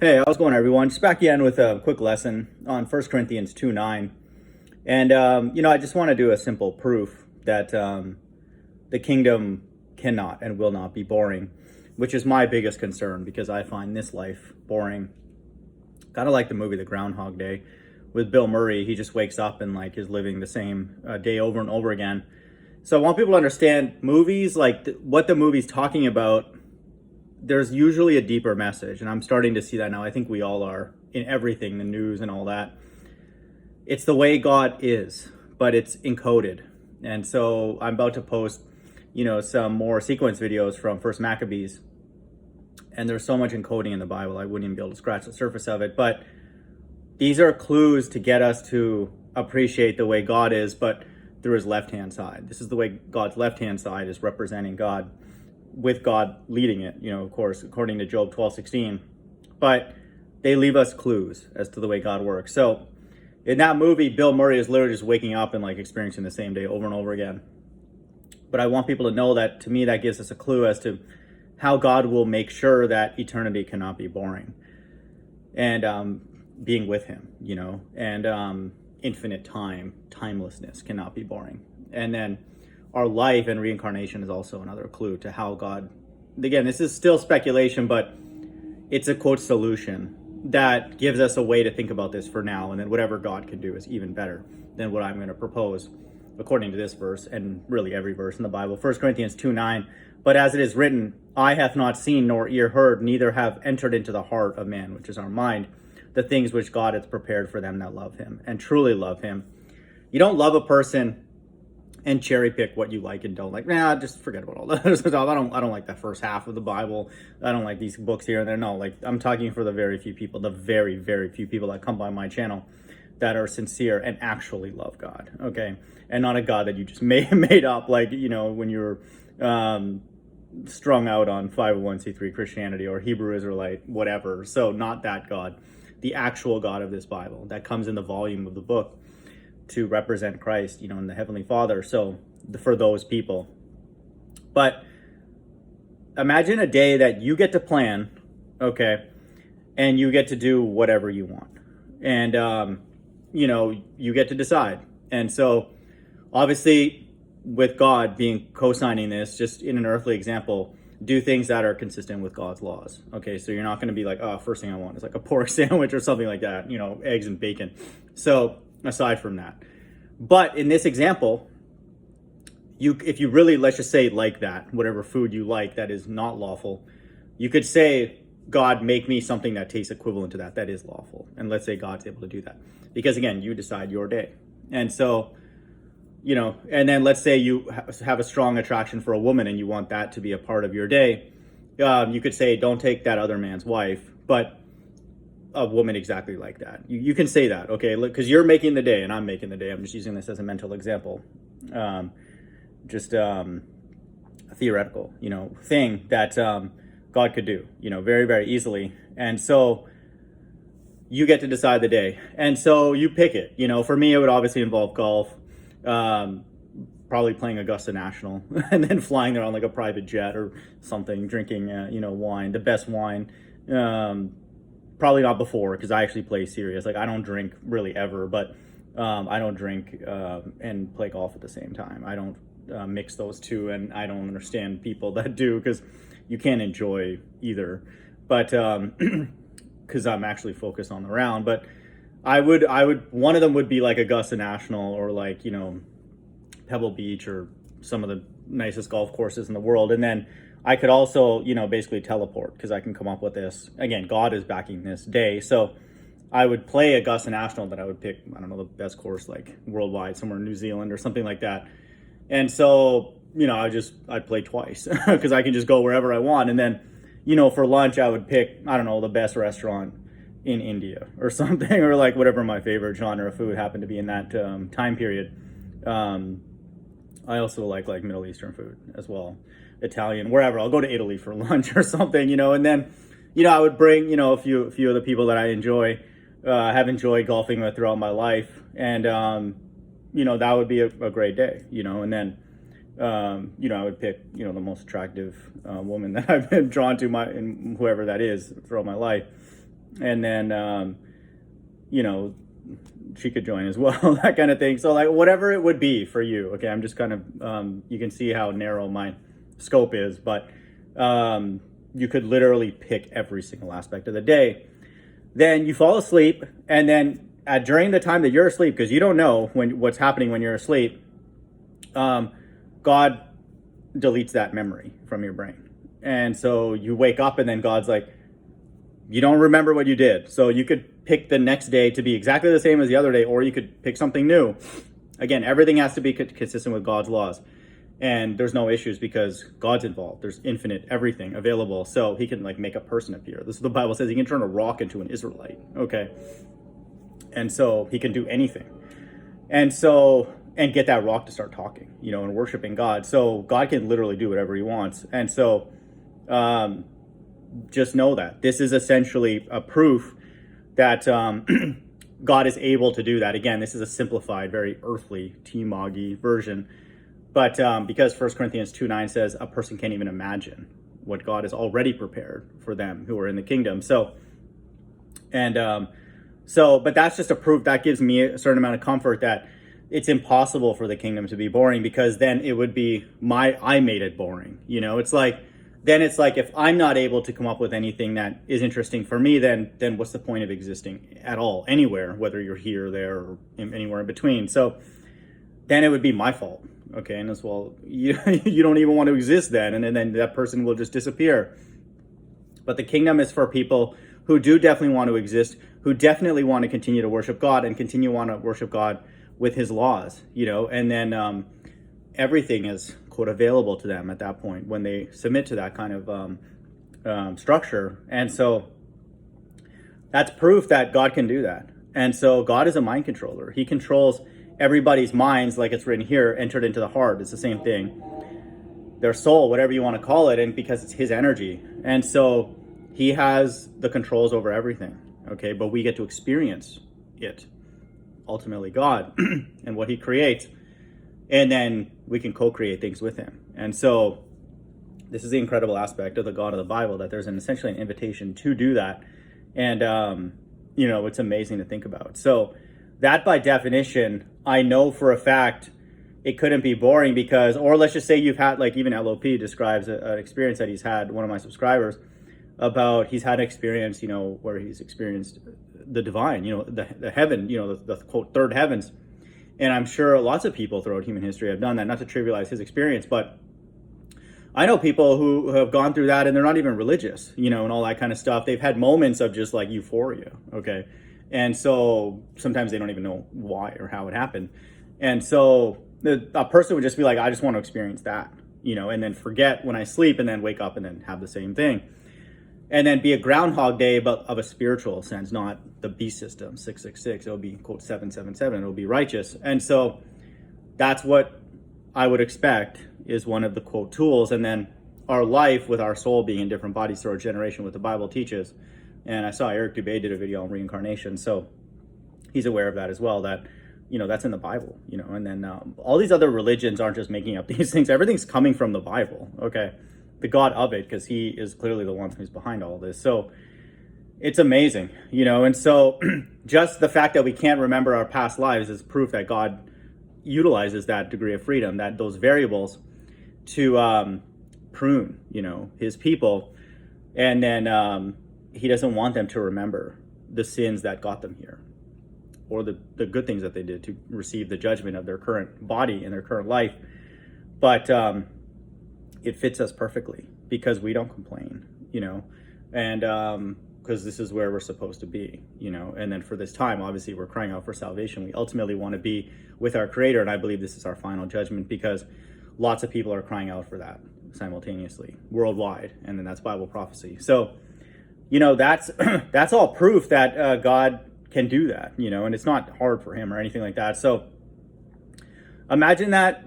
Hey, how's it going, everyone? Just back again with a quick lesson on 1 Corinthians 2:9. And, I just want to do a simple proof that the kingdom cannot and will not be boring, which is my biggest concern because I find this life boring. Kind of like the movie The Groundhog Day with Bill Murray. He just wakes up and is living the same day over and over again. So I want people to understand movies, what the movie's talking about. There's usually a deeper message, and I'm starting to see that now. I think we all are in everything, the news and all that. It's the way God is, but it's encoded. And so I'm about to post, some more sequence videos from First Maccabees, and there's so much encoding in the Bible, I wouldn't even be able to scratch the surface of it. But these are clues to get us to appreciate the way God is, but through his left-hand side. This is the way God's left-hand side is representing God, with God leading it, of course, according to Job 12:16. But they leave us clues as to the way God works. So in that movie, Bill Murray is literally just waking up and experiencing the same day over and over again. But I want people to know that, to me, that gives us a clue as to how God will make sure that eternity cannot be boring. And being with him, and infinite timelessness cannot be boring. And then our life and reincarnation is also another clue to how God, again, this is still speculation, but it's a quote solution that gives us a way to think about this for now. And then whatever God can do is even better than what I'm going to propose according to this verse and really every verse in the Bible. 1 Corinthians 2:9, but as it is written, eye hath not seen nor ear heard, neither have entered into the heart of man, which is our mind, the things which God hath prepared for them that love him and truly love him. You don't love a person and cherry pick what you like and don't like. Just forget about all that stuff. I don't like that first half of the Bible. I don't like these books here and there. No, I'm talking for the very few people, the very, very few people that come by my channel that are sincere and actually love God, okay? And not a God that you just made up, when you're strung out on 501c3 Christianity or Hebrew Israelite, whatever. So not that God, the actual God of this Bible that comes in the volume of the book to represent Christ, and the Heavenly Father. So for those people. But imagine a day that you get to plan, okay, and you get to do whatever you want. And, you get to decide. And so obviously with God being co-signing this, just in an earthly example, do things that are consistent with God's laws. Okay, so you're not going to be first thing I want is a pork sandwich or something like that, eggs and bacon. So aside from that, but in this example, if you really, let's just say that, whatever food you like that is not lawful, you could say, God, make me something that tastes equivalent to that is lawful. And let's say God's able to do that. Because again, you decide your day. And so, and then let's say you have a strong attraction for a woman and you want that to be a part of your day. You could say, don't take that other man's wife, but a woman exactly like that. You can say that, okay? Because you're making the day and I'm making the day. I'm just using this as a mental example. A theoretical, thing that God could do, very, very easily. And so you get to decide the day. And so you pick it. For me, it would obviously involve golf, probably playing Augusta National, and then flying there on a private jet or something, drinking, wine, the best wine. Probably not before, because I actually play serious. I don't drink really ever, but I don't drink and play golf at the same time. I don't mix those two, and I don't understand people that do, because you can't enjoy either. But because I'm actually focused on the round. But I would one of them would be Augusta National or Pebble Beach or some of the nicest golf courses in the world. And then I could also, basically teleport, because I can come up with this. Again, God is backing this day. So I would play Augusta National, but I would pick, I don't know, the best course worldwide, somewhere in New Zealand or something like that. And so, I'd play twice because I can just go wherever I want. And then, for lunch, I would pick, I don't know, the best restaurant in India or something, or whatever my favorite genre of food happened to be in that time period. I also like Middle Eastern food as well. Italian, wherever. I'll go to Italy for lunch or something, and then, I would bring, a few of the people that I have enjoyed golfing with throughout my life. And, that would be a great day, and then, I would pick, the most attractive woman that I've been drawn to, and whoever that is throughout my life. and then you know, she could join as well, that kind of thing. So like whatever it would be for you. Okay, I'm just kind of you can see how narrow my scope is, but you could literally pick every single aspect of the day. Then you fall asleep, and then during the time that you're asleep, because you don't know what's happening when you're asleep, God deletes that memory from your brain. And so you wake up, and then God's like, you don't remember what you did. So you could pick the next day to be exactly the same as the other day, or you could pick something new. Again, everything has to be consistent with God's laws. And there's no issues because God's involved. There's infinite everything available. So he can like make a person appear. This is the Bible says he can turn a rock into an Israelite. Okay. And so he can do anything. And so, and get that rock to start talking, you know, and worshiping God. So God can literally do whatever he wants. And so, just know that this is essentially a proof that God is able to do that. Again, this is a simplified, very earthly, T-Moggy version. But because 1 Corinthians 2:9 says a person can't even imagine what God has already prepared for them who are in the kingdom. So, but that's just a proof that gives me a certain amount of comfort that it's impossible for the kingdom to be boring, because then it would be I made it boring. You know, it's like if I'm not able to come up with anything that is interesting for me, then what's the point of existing at all, anywhere, whether you're here, there, or anywhere in between. So then it would be my fault. Okay, and as well, you don't even want to exist then, and then that person will just disappear. But the kingdom is for people who do definitely want to exist, who definitely want to continue to worship God and continue want to worship God with his laws, you know, and then everything is, quote, available to them at that point when they submit to that kind of structure. And so that's proof that God can do that. And so God is a mind controller. He controls everybody's minds, like it's written here, entered into the heart. It's the same thing. Their soul, whatever you want to call it, and because it's his energy. And so he has the controls over everything. Okay, but we get to experience it. Ultimately, God and what he creates. And then we can co-create things with him. And so this is the incredible aspect of the God of the Bible, that there's essentially an invitation to do that. And, you know, it's amazing to think about. So that by definition, I know for a fact it couldn't be boring because, or let's just say you've had, like even LOP describes an experience that he's had, one of my subscribers, about he's had an experience, you know, where he's experienced the divine, you know, the heaven, you know, the quote, third heavens. And I'm sure lots of people throughout human history have done that, not to trivialize his experience, but I know people who have gone through that and they're not even religious, you know, and all that kind of stuff. They've had moments of just like euphoria, okay? And so sometimes they don't even know why or how it happened. And so a person would just be like, I just want to experience that, you know, and then forget when I sleep and then wake up and then have the same thing. And then be a Groundhog Day, but of a spiritual sense, not the beast system, 666. It'll be, quote, 777. It'll be righteous. And so that's what I would expect is one of the, quote, tools. And then our life with our soul being in different bodies through our generation, what the Bible teaches. And I saw Eric Dubé did a video on reincarnation. So he's aware of that as well, that, you know, that's in the Bible, you know. And then all these other religions aren't just making up these things. Everything's coming from the Bible, okay? The God of it, because he is clearly the one who's behind all this. So it's amazing, you know. And so just the fact that we can't remember our past lives is proof that God utilizes that degree of freedom, that those variables, to prune, you know, his people. And then he doesn't want them to remember the sins that got them here, or the good things that they did to receive the judgment of their current body and their current life. But it fits us perfectly because we don't complain, you know, and because this is where we're supposed to be, you know. And then for this time, obviously, we're crying out for salvation. We ultimately want to be with our Creator, and I believe this is our final judgment because lots of people are crying out for that simultaneously, worldwide, and then that's Bible prophecy. So, you know, that's that's all proof that God can do that, you know, and it's not hard for him or anything like that. So imagine that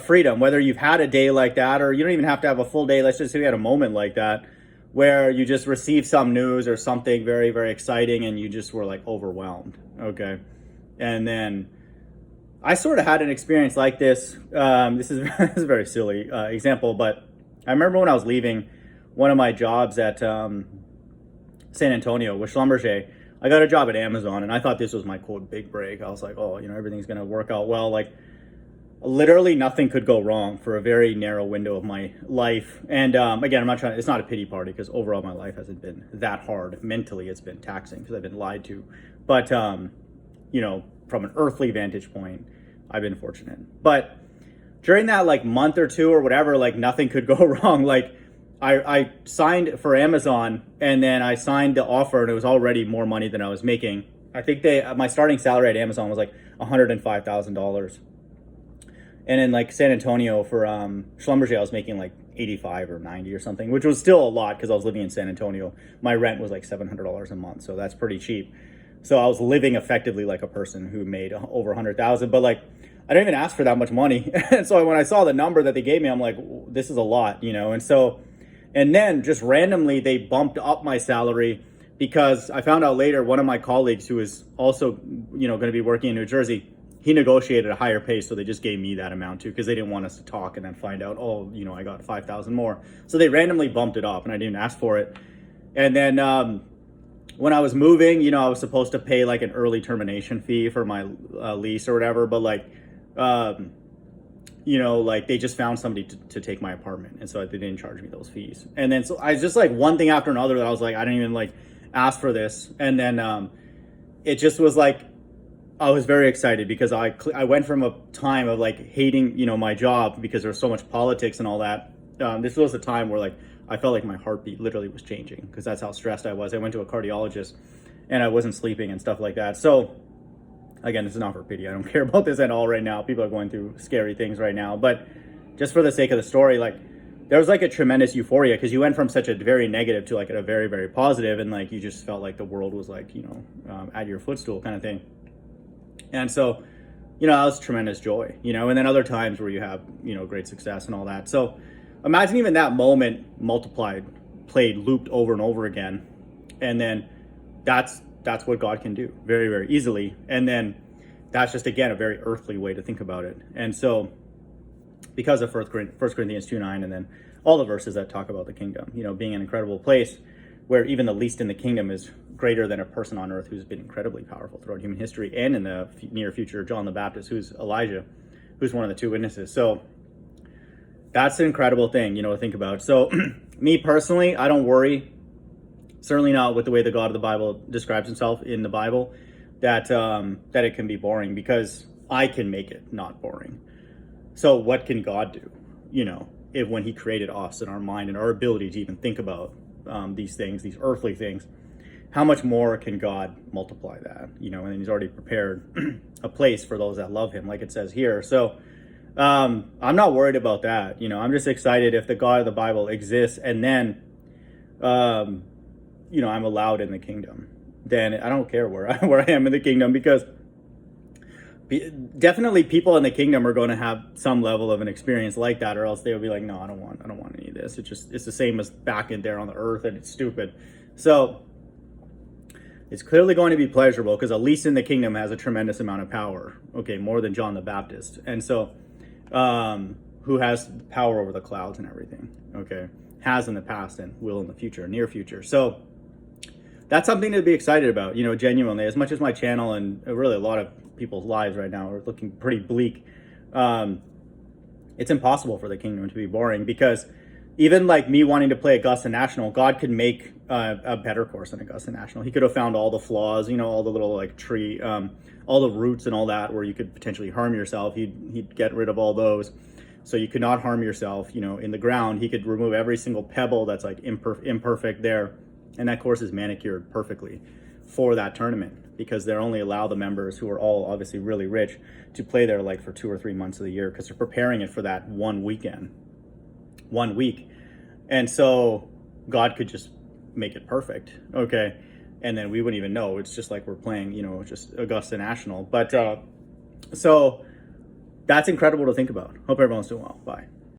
freedom, whether you've had a day like that, or you don't even have to have a full day. Let's just say you had a moment like that where you just received some news or something very, very exciting and you just were like overwhelmed, okay? And then I sort of had an experience like this. This is a very silly example, but I remember when I was leaving one of my jobs at San Antonio with Schlumberger, I got a job at Amazon, and I thought this was my quote big break. I was like, oh, everything's gonna work out well. Like, literally nothing could go wrong for a very narrow window of my life. And again, I'm not trying. It's not a pity party, because overall my life hasn't been that hard. Mentally, it's been taxing because I've been lied to. But from an earthly vantage point, I've been fortunate. But during that like month or two or whatever, like nothing could go wrong. Like I signed for Amazon, and then I signed the offer, and it was already more money than I was making. I think my starting salary at Amazon was like $105,000. And in like San Antonio for Schlumberger, I was making like 85 or 90 or something, which was still a lot because I was living in San Antonio. My rent was like $700 a month, so that's pretty cheap. So I was living effectively like a person who made over 100,000, but like I didn't even ask for that much money. And so when I saw the number that they gave me, I'm like, this is a lot, And then just randomly they bumped up my salary, because I found out later one of my colleagues who is also, going to be working in New Jersey, he negotiated a higher pay, so they just gave me that amount too, because they didn't want us to talk and then find out, I got 5,000 more. So they randomly bumped it up, and I didn't ask for it. And then when I was moving, I was supposed to pay like an early termination fee for my lease or whatever, but like, they just found somebody to take my apartment, and so they didn't charge me those fees. And then so I just like one thing after another that I was like, I didn't even like ask for this. And then it just was like, I was very excited, because I went from a time of like hating, my job because there was so much politics and all that. This was a time where like I felt like my heartbeat literally was changing, because that's how stressed I was. I went to a cardiologist, and I wasn't sleeping and stuff like that. So again, this is not for pity. I don't care about this at all right now. People are going through scary things right now. But just for the sake of the story, like there was like a tremendous euphoria, because you went from such a very negative to like a very, very positive, and like you just felt like the world was like, at your footstool kind of thing. And so, that was tremendous joy, and then other times where you have, great success and all that. So imagine even that moment multiplied, played, looped over and over again. And then that's what God can do very, very easily. And then that's just, again, a very earthly way to think about it. And so because of 1 Corinthians 2:9, and then all the verses that talk about the kingdom, being an incredible place where even the least in the kingdom is greater than a person on earth who's been incredibly powerful throughout human history, and in the near future, John the Baptist, who's Elijah, who's one of the two witnesses. So that's an incredible thing, to think about. So me personally, I don't worry, certainly not with the way the God of the Bible describes himself in the Bible, that it can be boring, because I can make it not boring. So what can God do, when he created us and our mind and our ability to even think about these things, these earthly things? How much more can God multiply that? And he's already prepared a place for those that love him, like it says here. So I'm not worried about that. I'm just excited if the God of the Bible exists, and then I'm allowed in the kingdom. Then I don't care where I am in the kingdom, because definitely people in the kingdom are going to have some level of an experience like that, or else they would be like, no, I don't want any of this. It's the same as back in there on the earth, and it's stupid. So it's clearly going to be pleasurable, because at least in the kingdom has a tremendous amount of power. Okay, more than John the Baptist. And so, who has power over the clouds and everything. Okay, has in the past and will in the future, near future. So that's something to be excited about, genuinely. As much as my channel and really a lot of people's lives right now are looking pretty bleak, it's impossible for the kingdom to be boring, because even like me wanting to play Augusta National, God could make a better course than Augusta National. He could have found all the flaws, all the little like tree, all the roots and all that where you could potentially harm yourself. He'd get rid of all those, so you could not harm yourself, in the ground. He could remove every single pebble that's like imperfect there, and that course is manicured perfectly for that tournament, because they only allow the members, who are all obviously really rich, to play there like for 2 or 3 months of the year, because they're preparing it for that one week. And so God could just make it perfect, okay, and then we wouldn't even know. It's just like we're playing, just Augusta National. But so that's incredible to think about. Hope everyone's doing well. Bye.